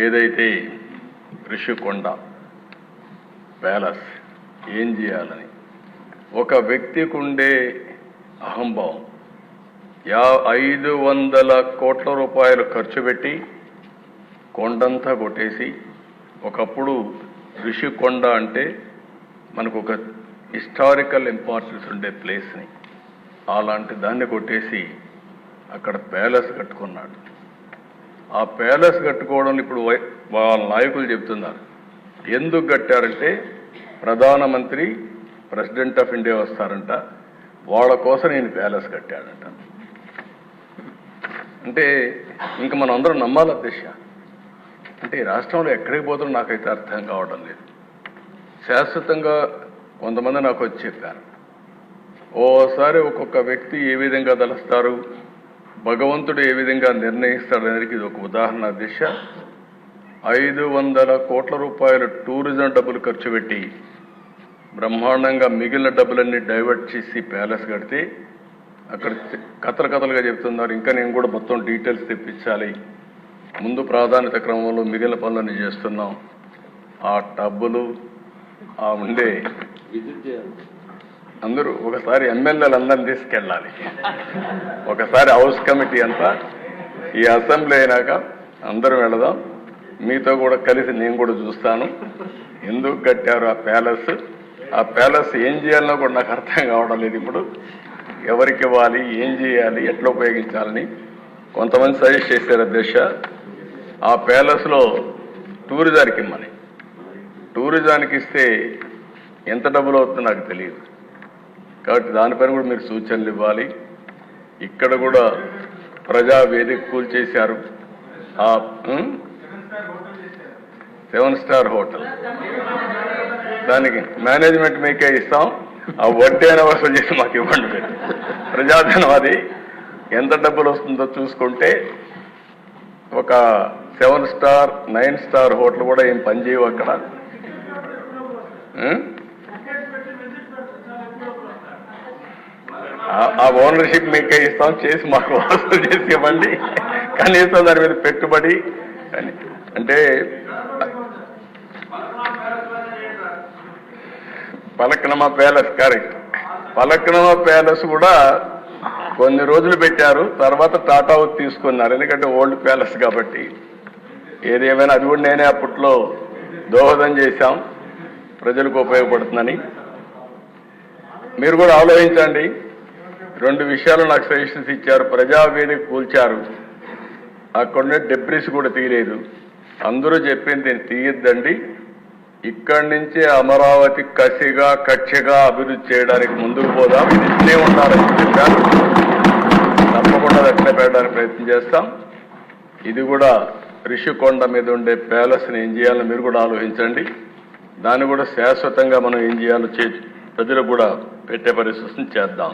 ఏదైతే రిషికొండ ప్యాలెస్ ఏం చేయాలని ఒక వ్యక్తికి ఉండే అహంభావం 500 కోట్ల రూపాయలు ఖర్చు పెట్టి కొండంతా కొట్టేసి, ఒకప్పుడు రిషికొండ అంటే మనకు ఒక హిస్టారికల్ ఇంపార్టెన్స్ ఉండే ప్లేస్ని అలాంటి దాన్ని కొట్టేసి అక్కడ ప్యాలెస్ కట్టుకున్నాడు. ఆ ప్యాలెస్ కట్టుకోవడం ఇప్పుడు వాళ్ళ నాయకులు చెప్తున్నారు. ఎందుకు కట్టారంటే ప్రధానమంత్రి ప్రెసిడెంట్ ఆఫ్ ఇండియా వస్తారంట, వాళ్ళ కోసం నేను ప్యాలెస్ కట్టాడంట. అంటే ఇంక మనం అందరం నమ్మాల దిశ. అంటే ఈ రాష్ట్రంలో ఎక్కడికి పోతుందో నాకైతే అర్థం కావడం లేదు. శాశ్వతంగా కొంతమంది నాకు వచ్చి చెప్పారు, ఓసారి ఒక్కొక్క వ్యక్తి ఏ విధంగా తలస్తారు, భగవంతుడు ఏ విధంగా నిర్ణయిస్తాడనేది ఇది ఒక ఉదాహరణ దిశ. 500 కోట్ల రూపాయలు టూరిజం డబ్బులు ఖర్చు పెట్టి బ్రహ్మాండంగా మిగిలిన డబ్బులన్నీ డైవర్ట్ చేసి ప్యాలెస్ కడితే అక్కడ కథలుగా చెప్తున్నారు. ఇంకా నేను కూడా మొత్తం డీటెయిల్స్ తెప్పించాలి, ముందు ప్రాధాన్యత క్రమంలో మిగిలిన పనులన్నీ చేస్తున్నాం. ఆ డబ్బులు ఆ ఉండే అందరూ ఒకసారి ఎమ్మెల్యేలు అందరిని తీసుకెళ్ళాలి, ఒకసారి హౌస్ కమిటీ అంతా ఈ అసెంబ్లీ అయినాక అందరూ వెళదాం, మీతో కూడా కలిసి నేను కూడా చూస్తాను ఎందుకు కట్టారు ఆ ప్యాలెస్ ఏం చేయాలనో కూడా నాకు అర్థం కావడం లేదు. ఇప్పుడు ఎవరికి ఇవ్వాలి, ఏం చేయాలి, ఎట్లా ఉపయోగించాలని కొంతమంది సజెస్ట్ చేశారు అధ్యక్ష. ఆ ప్యాలెస్లో టూరిజానికి ఇమ్మని, టూరిజానికి ఇస్తే ఎంత డబ్బులు అవుతుందో నాకు తెలియదు, కాబట్టి దానిపైన కూడా మీరు సూచనలు ఇవ్వాలి. ఇక్కడ కూడా ప్రజావేదిక కూల్చేశారు. ఆ 7 స్టార్ హోటల్ దానికి మేనేజ్మెంట్ మీకే ఇస్తాం, ఆ వడ్డీ అయినా వసూలు చేసి మాకు ఇవ్వండి. మీరు ప్రజాధనం అది ఎంత డబ్బులు వస్తుందో చూసుకుంటే ఒక 7 స్టార్ 9 స్టార్ హోటల్ కూడా ఏం పనిచేయవు అక్కడ. ఆ ఓనర్షిప్ మీకే ఇస్తాం, చేసి మాకు వసూలు చేసి ఇవ్వండి, కనీసం దాని మీద పెట్టుబడి అంటే పలక్నమా ప్యాలెస్ కరెక్ట్. పలక్నమా ప్యాలెస్ కూడా కొన్ని రోజులు పెట్టారు, తర్వాత టాటా తీసుకున్నారు, ఎందుకంటే ఓల్డ్ ప్యాలెస్ కాబట్టి. ఏదేమైనా అది కూడా నేనే అప్పట్లో దోహదం చేశాం, ప్రజలకు ఉపయోగపడుతుందని. మీరు కూడా ఆలోచించండి. 2 విషయాలు నాకు సజెషన్స్ ఇచ్చారు. ప్రజావేదిక కూల్చారు, అక్కడున్న డెబ్రిస్ కూడా తీయలేదు. అందరూ చెప్పింది దీన్ని తీయద్దండి, ఇక్కడి నుంచే అమరావతి కక్షగా అభివృద్ధి చేయడానికి ముందుకు పోదాం, ఇది ఇట్లే ఉండాలని చెప్పారు. తప్పకుండా అట్లే పెట్టడానికి ప్రయత్నం చేస్తాం. ఇది కూడా రిషికొండ మీద ఉండే ప్యాలెస్ని ఏం చేయాలో మీరు కూడా ఆలోచించండి. దాన్ని కూడా శాశ్వతంగా మనం ఏం చేయాలో ప్రజలకు కూడా పెట్టే పరిస్థితిని చేద్దాం.